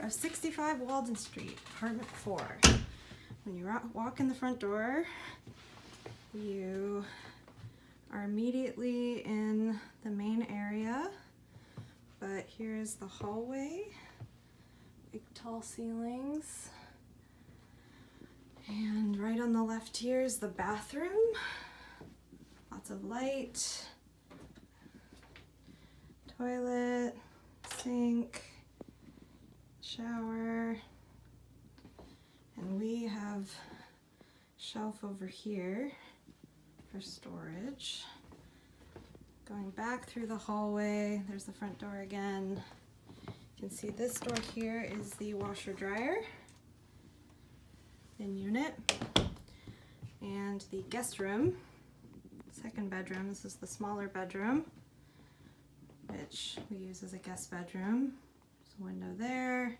of 65 Walden Street, apartment 4. When you walk in the front door, you are immediately in the main area, but here's the hallway, big tall ceilings, and right on the left here is the bathroom, lots of light, toilet, sink, shower, and we have shelf over here for storage. Going back through the hallway, there's the front door again. You can see this door here is the washer dryer in unit, and the guest room, second bedroom. This is the smaller bedroom, which we use as a guest bedroom. There's a window there.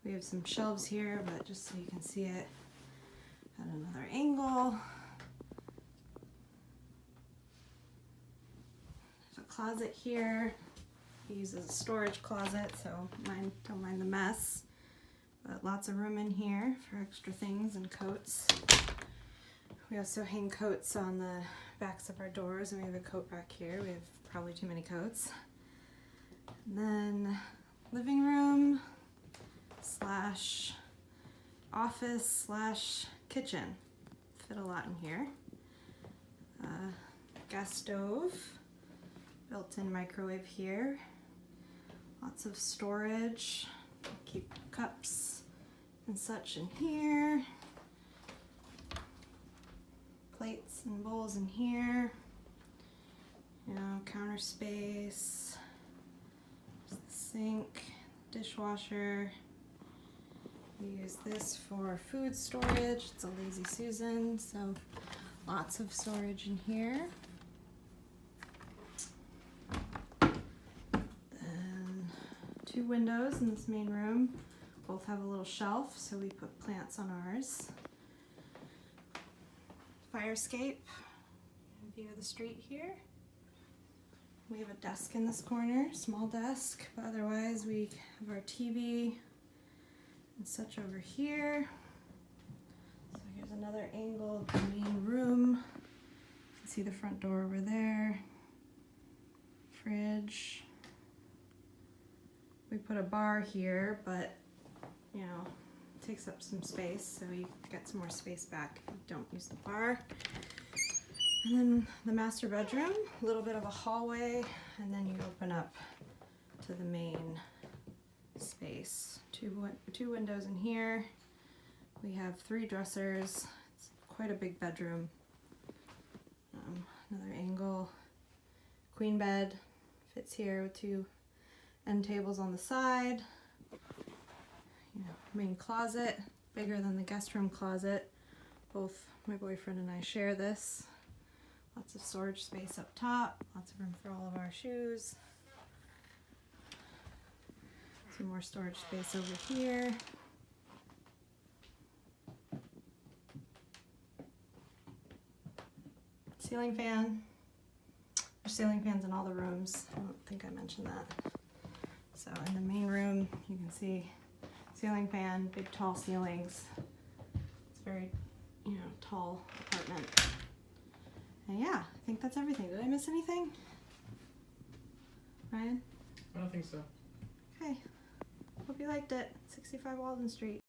We have some shelves here, but just so you can see it at another angle. There's a closet here. We use as a storage closet, so don't mind the mess. But lots of room in here for extra things and coats. We also hang coats on the backs of our doors, and we have a coat rack here. We have probably too many coats. And then living room slash office slash kitchen. Fit a lot in here. Gas stove, built-in microwave here. Lots of storage. Keep cups and such in here. Plates and bowls in here. You know, counter space. There's the sink, dishwasher. We use this for food storage. It's a Lazy Susan, so lots of storage in here. Then 2 windows in this main room. Both have a little shelf, so we put plants on ours. Fire escape, view of the street here. We have a desk in this corner, small desk, but otherwise we have our TV and such over here. So here's another angle of the main room. You can see the front door over there. Fridge. We put a bar here, but you know, it takes up some space, so you get some more space back if you don't use the bar. And then the master bedroom, a little bit of a hallway, and then you open up to the main space. Two windows in here. We have 3 dressers. It's quite a big bedroom. Another angle. Queen bed fits here with 2 end tables on the side. You know, main closet, bigger than the guest room closet. Both my boyfriend and I share this. Lots of storage space up top, lots of room for all of our shoes. Some more storage space over here. Ceiling fan. There's ceiling fans in all the rooms. I don't think I mentioned that. So in the main room, you can see ceiling fan, big tall ceilings. It's a very, you know, tall apartment. And yeah, I think that's everything. Did I miss anything? Ryan? I don't think so. Okay. Hope you liked it. 65 Walden Street.